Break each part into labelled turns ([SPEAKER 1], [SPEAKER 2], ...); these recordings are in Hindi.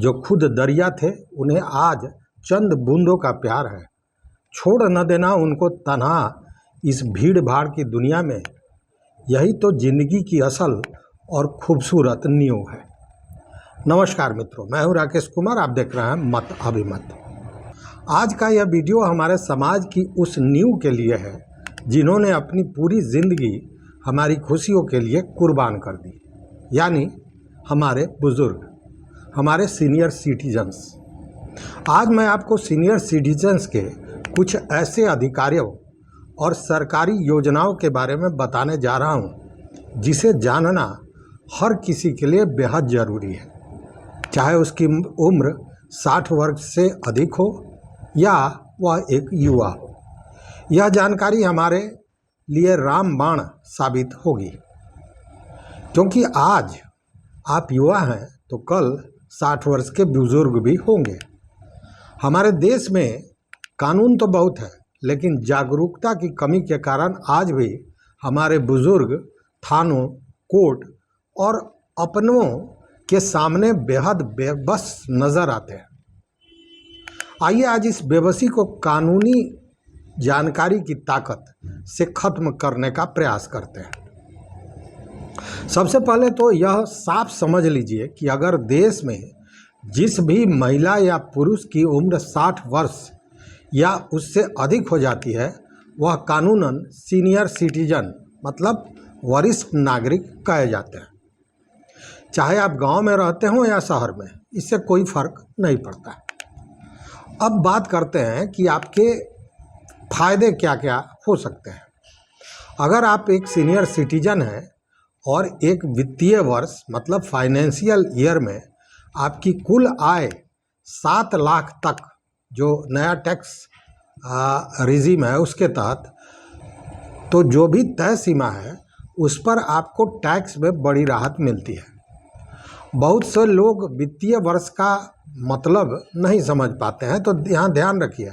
[SPEAKER 1] जो खुद दरिया थे, उन्हें आज चंद बूंदों का प्यार है। छोड़ न देना उनको तन्हा इस भीड़ भाड़ की दुनिया में। यही तो जिंदगी की असल और खूबसूरत नींव है। नमस्कार मित्रों, मैं हूं राकेश कुमार। आप देख रहे हैं मत अभिमत। आज का यह वीडियो हमारे समाज की उस नींव के लिए है जिन्होंने अपनी पूरी जिंदगी हमारी खुशियों के लिए कुर्बान कर दी, यानी हमारे बुजुर्ग, हमारे सीनियर सिटीजन्स। आज मैं आपको सीनियर सिटीजन्स के कुछ ऐसे अधिकारियों और सरकारी योजनाओं के बारे में बताने जा रहा हूं जिसे जानना हर किसी के लिए बेहद ज़रूरी है, चाहे उसकी उम्र 60 वर्ष से अधिक हो या वह एक युवा हो। यह जानकारी हमारे लिए रामबाण साबित होगी, क्योंकि आज आप युवा हैं तो कल 60 वर्ष के बुजुर्ग भी होंगे। हमारे देश में कानून तो बहुत है, लेकिन जागरूकता की कमी के कारण आज भी हमारे बुजुर्ग थानों, कोर्ट और अपनों के सामने बेहद बेबस नज़र आते हैं। आइए आज इस बेबसी को कानूनी जानकारी की ताकत से ख़त्म करने का प्रयास करते हैं। सबसे पहले तो यह साफ समझ लीजिए कि अगर देश में जिस भी महिला या पुरुष की उम्र 60 वर्ष या उससे अधिक हो जाती है, वह कानूनन सीनियर सिटीजन मतलब वरिष्ठ नागरिक कहे जाते हैं। चाहे आप गांव में रहते हो या शहर में, इससे कोई फर्क नहीं पड़ता है। अब बात करते हैं कि आपके फ़ायदे क्या क्या हो सकते हैं। अगर आप एक सीनियर सिटीजन हैं और एक वित्तीय वर्ष मतलब फाइनेंशियल ईयर में आपकी कुल आय 7 लाख तक, जो नया टैक्स रिजीम है उसके तहत, तो जो भी तय सीमा है उस पर आपको टैक्स में बड़ी राहत मिलती है। बहुत से लोग वित्तीय वर्ष का मतलब नहीं समझ पाते हैं, तो यहाँ ध्यान रखिए,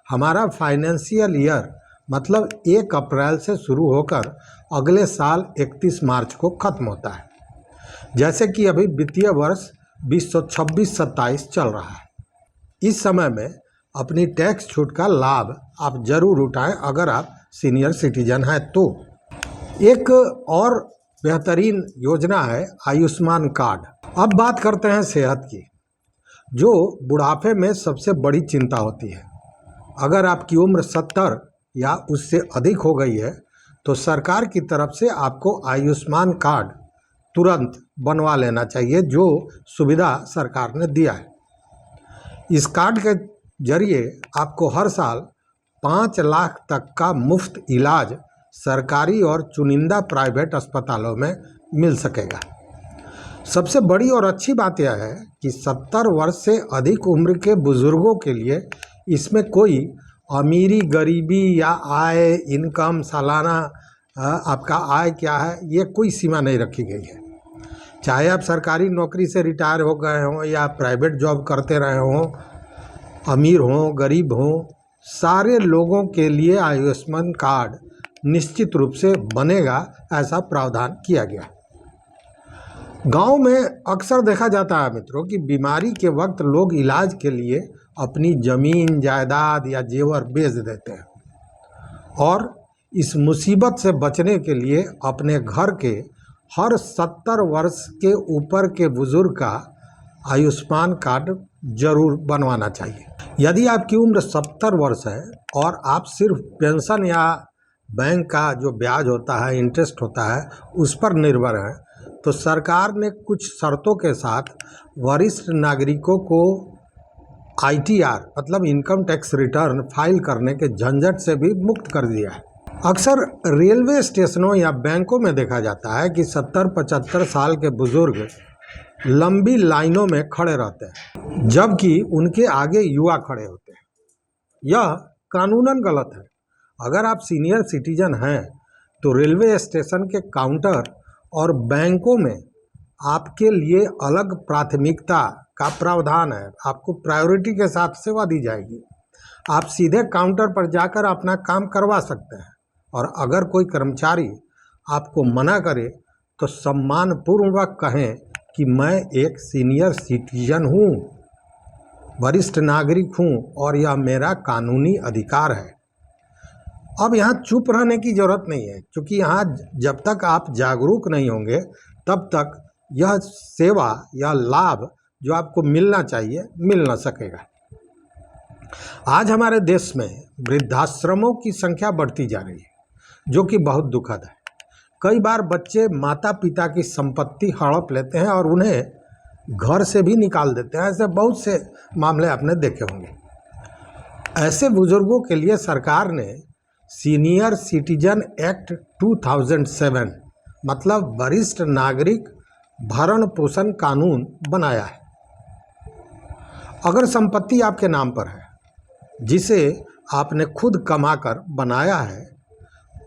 [SPEAKER 1] हमारा फाइनेंशियल ईयर मतलब 1 अप्रैल से शुरू होकर अगले साल 31 मार्च को ख़त्म होता है। जैसे कि अभी वित्तीय वर्ष 2026-27 चल रहा है। इस समय में अपनी टैक्स छूट का लाभ आप ज़रूर उठाएं अगर आप सीनियर सिटीजन हैं तो। एक और बेहतरीन योजना है आयुष्मान कार्ड। अब बात करते हैं सेहत की, जो बुढ़ापे में सबसे बड़ी चिंता होती है। अगर आपकी उम्र 70 या उससे अधिक हो गई है तो सरकार की तरफ से आपको आयुष्मान कार्ड तुरंत बनवा लेना चाहिए, जो सुविधा सरकार ने दिया है। इस कार्ड के जरिए आपको हर साल 5 लाख तक का मुफ्त इलाज सरकारी और चुनिंदा प्राइवेट अस्पतालों में मिल सकेगा। सबसे बड़ी और अच्छी बात यह है कि 70 वर्ष से अधिक उम्र के बुजुर्गों के लिए इसमें कोई अमीरी गरीबी या आय, इनकम, सालाना आपका आय क्या है, ये कोई सीमा नहीं रखी गई है। चाहे आप सरकारी नौकरी से रिटायर हो गए हों या प्राइवेट जॉब करते रहे हों, अमीर हों गरीब हों, सारे लोगों के लिए आयुष्मान कार्ड निश्चित रूप से बनेगा, ऐसा प्रावधान किया गया। गांव में अक्सर देखा जाता है मित्रों कि बीमारी के वक्त लोग इलाज के लिए अपनी ज़मीन, जायदाद या जेवर बेच देते हैं और इस मुसीबत से बचने के लिए अपने घर के हर 70 वर्ष के ऊपर के बुजुर्ग का आयुष्मान कार्ड जरूर बनवाना चाहिए। यदि आपकी उम्र 70 वर्ष है और आप सिर्फ पेंशन या बैंक का जो ब्याज होता है, इंटरेस्ट होता है, उस पर निर्भर है, तो सरकार ने कुछ शर्तों के साथ वरिष्ठ नागरिकों को ITR मतलब इनकम टैक्स रिटर्न फाइल करने के झंझट से भी मुक्त कर दिया है। अक्सर रेलवे स्टेशनों या बैंकों में देखा जाता है कि 70-75 साल के बुजुर्ग लंबी लाइनों में खड़े रहते हैं, जबकि उनके आगे युवा खड़े होते हैं। यह कानूनन गलत है। अगर आप सीनियर सिटीजन हैं तो रेलवे स्टेशन के काउंटर और बैंकों में आपके लिए अलग प्राथमिकता का प्रावधान है। आपको प्रायोरिटी के साथ सेवा दी जाएगी। आप सीधे काउंटर पर जाकर अपना काम करवा सकते हैं, और अगर कोई कर्मचारी आपको मना करे तो सम्मानपूर्वक कहें कि मैं एक सीनियर सिटीजन हूँ वरिष्ठ नागरिक हूँ और यह मेरा कानूनी अधिकार है। अब यहाँ चुप रहने की ज़रूरत नहीं है, क्योंकि यहाँ जब तक आप जागरूक नहीं होंगे तब तक यह सेवा या लाभ जो आपको मिलना चाहिए मिल ना सकेगा। आज हमारे देश में वृद्धाश्रमों की संख्या बढ़ती जा रही है, जो कि बहुत दुखद है। कई बार बच्चे माता पिता की संपत्ति हड़प लेते हैं और उन्हें घर से भी निकाल देते हैं। ऐसे बहुत से मामले आपने देखे होंगे। ऐसे बुजुर्गों के लिए सरकार ने सीनियर सिटीजन एक्ट 2007 मतलब वरिष्ठ नागरिक भरण पोषण कानून बनाया है। अगर संपत्ति आपके नाम पर है जिसे आपने खुद कमाकर बनाया है,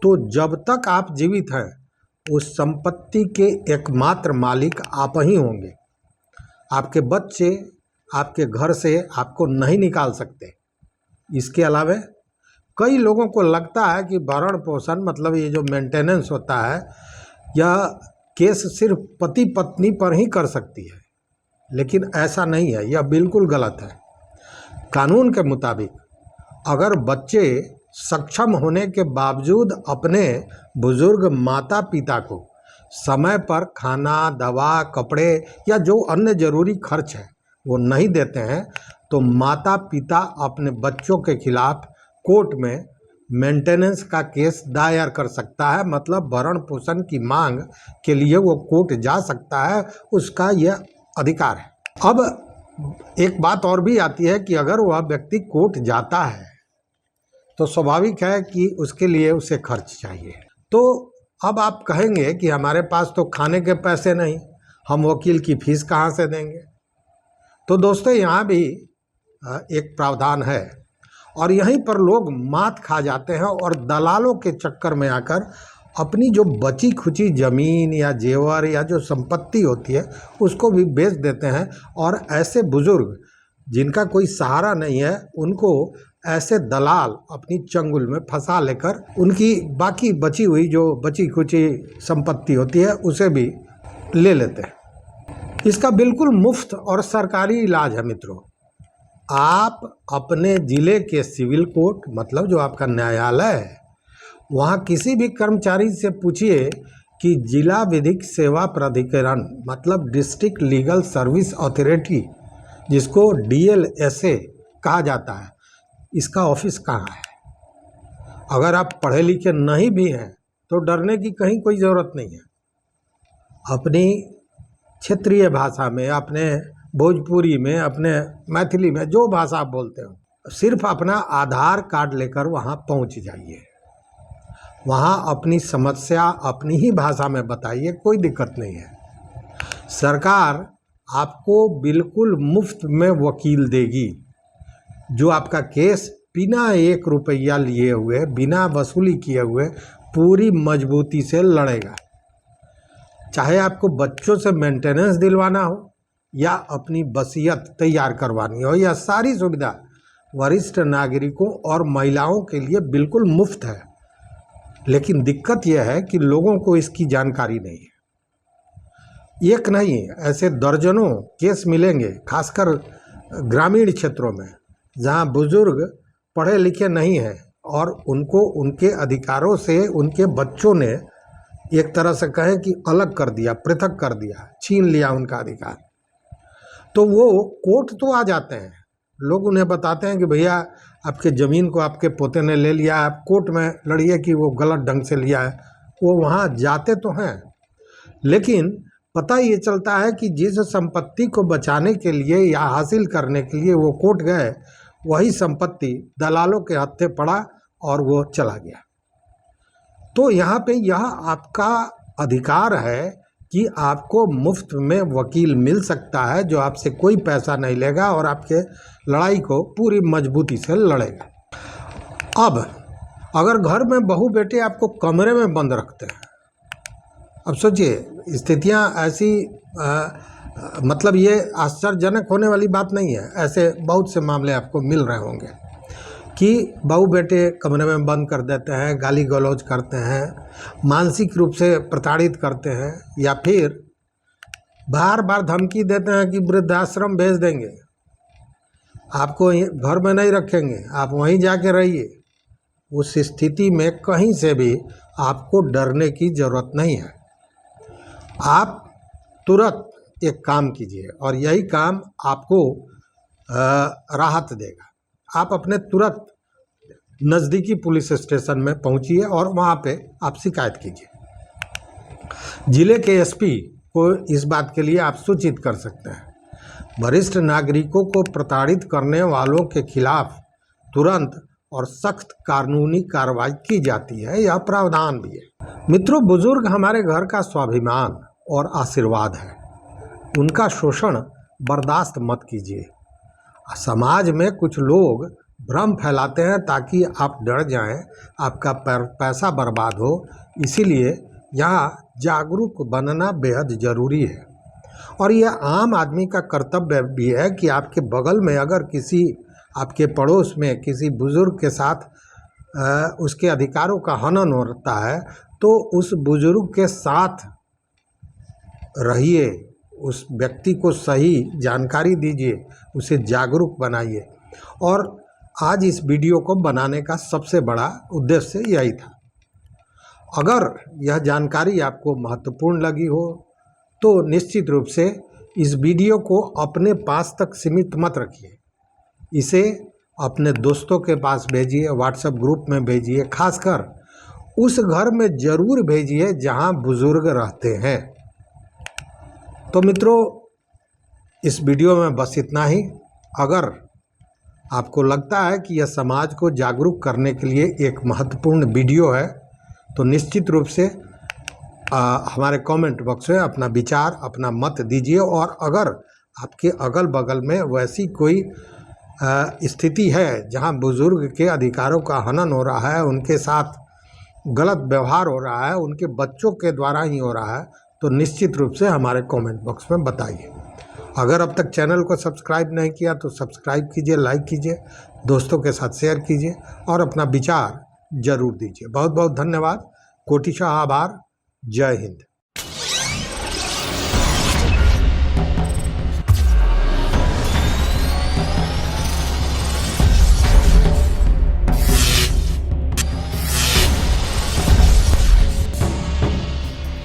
[SPEAKER 1] तो जब तक आप जीवित हैं उस संपत्ति के एकमात्र मालिक आप ही होंगे। आपके बच्चे आपके घर से आपको नहीं निकाल सकते। इसके अलावा कई लोगों को लगता है कि भरण पोषण मतलब ये जो मेंटेनेंस होता है, यह केस सिर्फ पति पत्नी पर ही कर सकती है, लेकिन ऐसा नहीं है। यह बिल्कुल गलत है। कानून के मुताबिक अगर बच्चे सक्षम होने के बावजूद अपने बुजुर्ग माता पिता को समय पर खाना, दवा, कपड़े या जो अन्य ज़रूरी खर्च है वो नहीं देते हैं, तो माता पिता अपने बच्चों के खिलाफ कोर्ट में मेंटेनेंस का केस दायर कर सकता है। मतलब भरण पोषण की मांग के लिए वो कोर्ट जा सकता है, उसका यह अधिकार है। अब एक बात और भी आती है कि अगर वह व्यक्ति कोर्ट जाता है तो स्वाभाविक है कि उसके लिए उसे खर्च चाहिए। तो अब आप कहेंगे कि हमारे पास तो खाने के पैसे नहीं, हम वकील की फीस कहाँ से देंगे। तो दोस्तों यहाँ भी एक प्रावधान है और यहीं पर लोग मात खा जाते हैं और दलालों के चक्कर में आकर अपनी जो बची खुची ज़मीन या जेवर या जो संपत्ति होती है उसको भी बेच देते हैं। और ऐसे बुज़ुर्ग जिनका कोई सहारा नहीं है उनको ऐसे दलाल अपनी चंगुल में फंसा लेकर उनकी बाकी बची हुई जो बची खुची संपत्ति होती है उसे भी ले लेते हैं। इसका बिल्कुल मुफ्त और सरकारी इलाज है मित्रों। आप अपने ज़िले के सिविल कोर्ट मतलब जो आपका न्यायालय है वहाँ किसी भी कर्मचारी से पूछिए कि जिला विधिक सेवा प्राधिकरण मतलब डिस्ट्रिक्ट लीगल सर्विस अथॉरिटी, जिसको DLSA कहा जाता है, इसका ऑफिस कहाँ है। अगर आप पढ़े लिखे नहीं भी हैं तो डरने की कहीं कोई ज़रूरत नहीं है। अपनी क्षेत्रीय भाषा में, अपने भोजपुरी में, अपने मैथिली में, जो भाषा आप बोलते हो, सिर्फ अपना आधार कार्ड लेकर वहाँ पहुँच जाइए। वहाँ अपनी समस्या अपनी ही भाषा में बताइए, कोई दिक्कत नहीं है। सरकार आपको बिल्कुल मुफ्त में वकील देगी जो आपका केस बिना 1 रुपया लिए हुए, बिना वसूली किए हुए पूरी मजबूती से लड़ेगा। चाहे आपको बच्चों से मेंटेनेंस दिलवाना हो या अपनी वसीयत तैयार करवानी हो, यह सारी सुविधा वरिष्ठ नागरिकों और महिलाओं के लिए बिल्कुल मुफ्त है। लेकिन दिक्कत यह है कि लोगों को इसकी जानकारी नहीं है। एक नहीं, ऐसे दर्जनों केस मिलेंगे, खासकर ग्रामीण क्षेत्रों में जहां बुजुर्ग पढ़े लिखे नहीं हैं और उनको उनके अधिकारों से उनके बच्चों ने एक तरह से कहें कि अलग कर दिया, पृथक कर दिया, छीन लिया उनका अधिकार। तो वो कोर्ट तो आ जाते हैं, लोग उन्हें बताते हैं कि भैया आपके ज़मीन को आपके पोते ने ले लिया, आप कोर्ट में लड़िए कि वो गलत ढंग से लिया है। वो वहाँ जाते तो हैं, लेकिन पता ये चलता है कि जिस संपत्ति को बचाने के लिए या हासिल करने के लिए वो कोर्ट गए, वही संपत्ति दलालों के हत्थे पड़ा और वो चला गया। तो यहाँ पे यह आपका अधिकार है कि आपको मुफ्त में वकील मिल सकता है जो आपसे कोई पैसा नहीं लेगा और आपके लड़ाई को पूरी मजबूती से लड़ेगा। अब अगर घर में बहू बेटे आपको कमरे में बंद रखते हैं, अब सोचिए स्थितियां ऐसी मतलब ये आश्चर्यजनक होने वाली बात नहीं है। ऐसे बहुत से मामले आपको मिल रहे होंगे कि बहू बेटे कमरे में बंद कर देते हैं, गाली गलौज करते हैं, मानसिक रूप से प्रताड़ित करते हैं, या फिर बार बार धमकी देते हैं कि वृद्धाश्रम भेज देंगे। आपको घर में नहीं रखेंगे, आप वहीं जाके रहिए। उस स्थिति में कहीं से भी आपको डरने की ज़रूरत नहीं है। आप तुरंत एक काम कीजिए और यही काम आपको राहत देगा। आप अपने तुरंत नज़दीकी पुलिस स्टेशन में पहुंचिए और वहां पे आप शिकायत कीजिए। जिले के एसपी को इस बात के लिए आप सूचित कर सकते हैं। वरिष्ठ नागरिकों को प्रताड़ित करने वालों के खिलाफ तुरंत और सख्त कानूनी कार्रवाई की जाती है, यह प्रावधान भी है। मित्रों, बुजुर्ग हमारे घर का स्वाभिमान और आशीर्वाद है। उनका शोषण बर्दाश्त मत कीजिए। समाज में कुछ लोग भ्रम फैलाते हैं ताकि आप डर जाएं, आपका पैसा बर्बाद हो। इसीलिए यहाँ जागरूक बनना बेहद ज़रूरी है और यह आम आदमी का कर्तव्य भी है कि आपके बगल में अगर किसी, आपके पड़ोस में किसी बुज़ुर्ग के साथ उसके अधिकारों का हनन होता है तो उस बुज़ुर्ग के साथ रहिए, उस व्यक्ति को सही जानकारी दीजिए, उसे जागरूक बनाइए। और आज इस वीडियो को बनाने का सबसे बड़ा उद्देश्य यही था। अगर यह जानकारी आपको महत्वपूर्ण लगी हो तो निश्चित रूप से इस वीडियो को अपने पास तक सीमित मत रखिए। इसे अपने दोस्तों के पास भेजिए, व्हाट्सएप ग्रुप में भेजिए, खासकर उस घर में ज़रूर भेजिए जहां बुजुर्ग रहते हैं। तो मित्रों, इस वीडियो में बस इतना ही। अगर आपको लगता है कि यह समाज को जागरूक करने के लिए एक महत्वपूर्ण वीडियो है तो निश्चित रूप से हमारे कमेंट बॉक्स में अपना विचार, अपना मत दीजिए। और अगर आपके अगल बगल में वैसी कोई स्थिति है जहां बुजुर्ग के अधिकारों का हनन हो रहा है, उनके साथ गलत व्यवहार हो रहा है, उनके बच्चों के द्वारा ही हो रहा है, तो निश्चित रूप से हमारे कमेंट बॉक्स में बताइए। अगर अब तक चैनल को सब्सक्राइब नहीं किया तो सब्सक्राइब कीजिए, लाइक कीजिए, दोस्तों के साथ शेयर कीजिए और अपना विचार जरूर दीजिए। बहुत बहुत धन्यवाद। कोटिशा आभार। जय हिंद।